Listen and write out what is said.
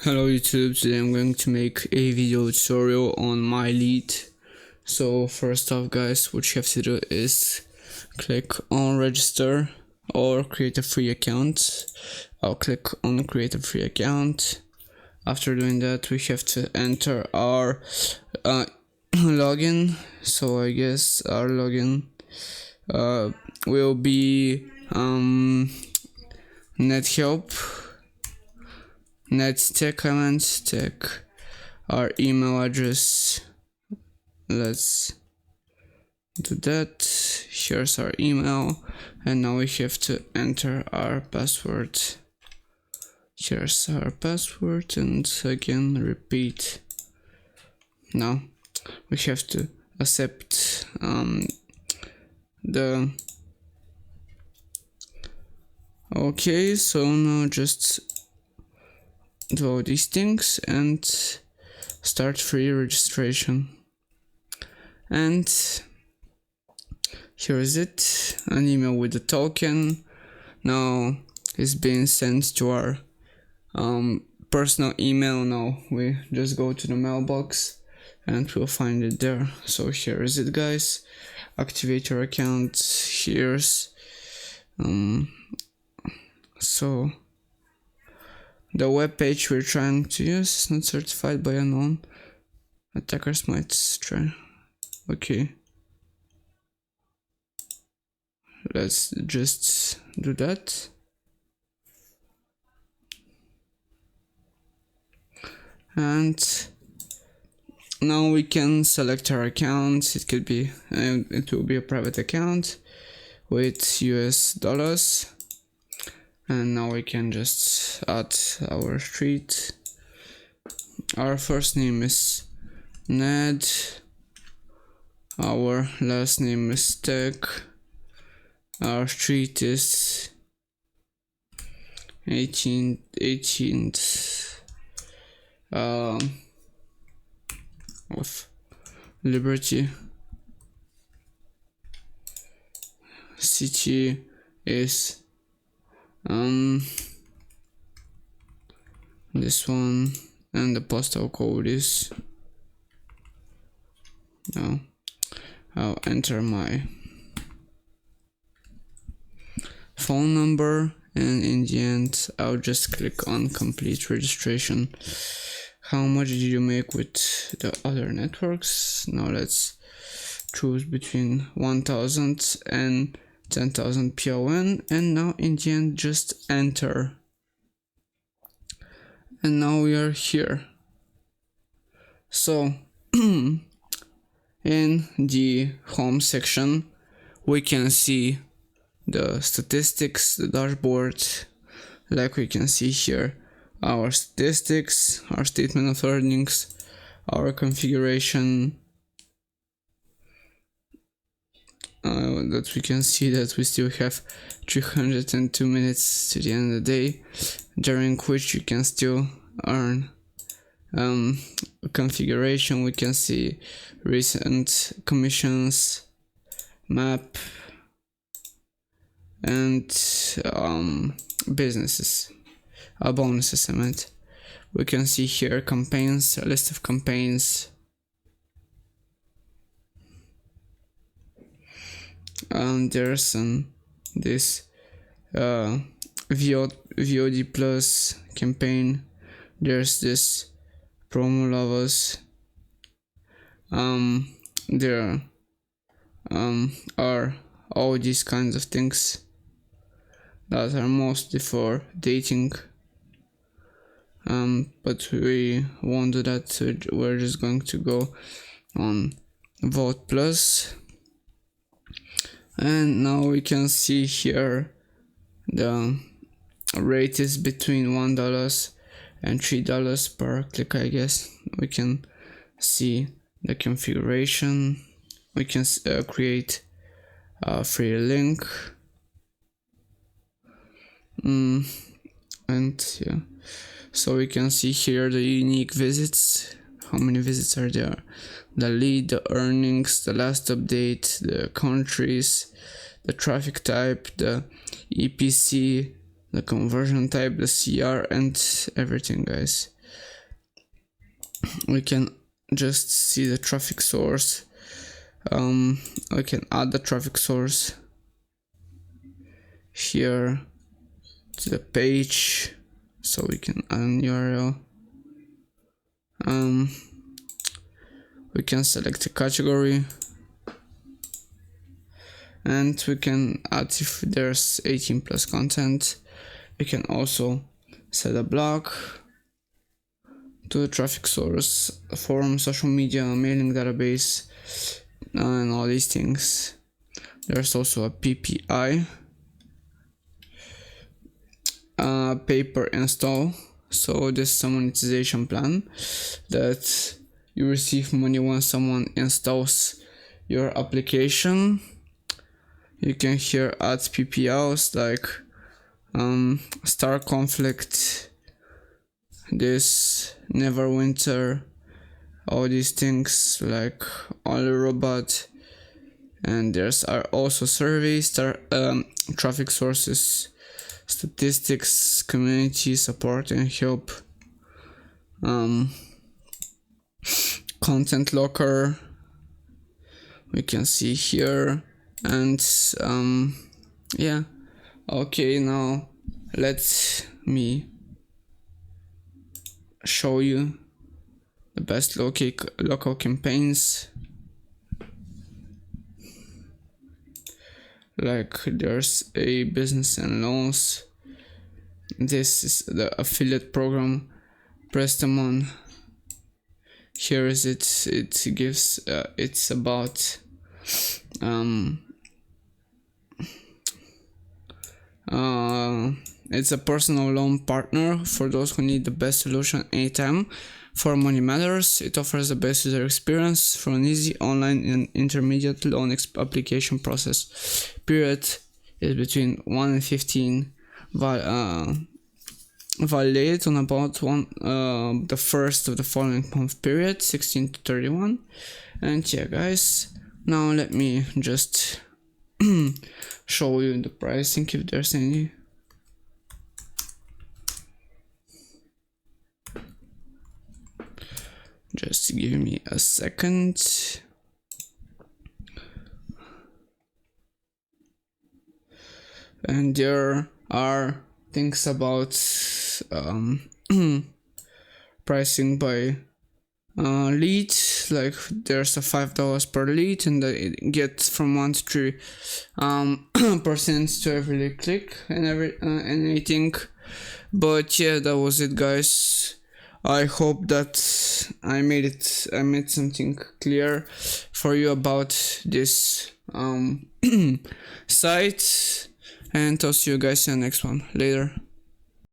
Hello YouTube, today I'm going to make a video tutorial on MyLead. So first off guys, what you have to do is click on register or create a free account. I'll click on create a free account. After doing that, we have to enter our login. So I guess our login will be NetHelp. Tech, our email address. Let's do that. Here's our email, and now we have to enter our password. Here's our password, and again repeat. Now we have to accept okay, so now just do all these things and start free registration. And here is it, an email with the token. Now it's being sent to our personal email. Now we just go to the mailbox and we'll find it there. So here is it guys, activate your account. Here's so the web page we're trying to use is not certified by unknown. Attackers might try. Okay. Let's just do that. And now we can select our account. It could be, it will be a private account with US dollars. And now we can just add our street. Our first name is Ned. Our last name is Tech. Our street is 18th of Liberty. City is this one, and the postal code is, now I'll enter my phone number, and in the end I'll just click on complete registration. How much did you make with the other networks? Now let's choose between 1000 and 10,000 PON, and now in the end just enter. And now we are here. So in the home section we can see the statistics, the dashboard. Like we can see here our statistics, our statement of earnings, our configuration. That we can see that we still have 302 minutes to the end of the day, during which you can still earn configuration. We can see recent commissions, map, and businesses, bonuses I meant. We can see here campaigns, a list of campaigns. There's this VOD Plus campaign. There's this promo lovers. There are all these kinds of things that are mostly for dating, but we won't do that, so we're just going to go on Vote Plus. And now we can see here the rate is between $1 and $3 per click, I guess. We can see the configuration. We can create a free link. And yeah, so we can see here the unique visits. How many visits are there? The lead, the earnings, the last update, the countries, the traffic type, the EPC, the conversion type, the CR, and everything, guys. we can just see the traffic source. We can add the traffic source here to the page, so we can add an URL. We can select a category, and we can add if there's 18 plus content. We can also set a block to the traffic source, forum, social media, mailing database, and all these things. There's also a PPI, paper install. So this is a monetization plan that you receive money when someone installs your application. You can here add PPLs like Star Conflict, this Neverwinter, all these things like All Robot, and there's are also surveys, traffic sources, statistics, community support and help, content locker we can see here, and yeah. Okay, now let me show you the best local campaigns. Like there's a business and loans. This is the affiliate program. Press them on. Here is it. It gives it's about it's a personal loan partner for those who need the best solution anytime for money matters. It offers the best user experience for an easy online and intermediate loan application process. Period is between 1 and 15. Valid on about the first of the following month period, 16 to 31. And yeah, guys, now let me just show you the pricing if there's any. Just give me a second. And there are things about pricing by lead. Like there's a $5 per lead, and I get from 1 to 3 percent to every click and anything. But yeah, that was it, guys. I hope that I made something clear for you about this site, and I'll see you guys in the next one. Later.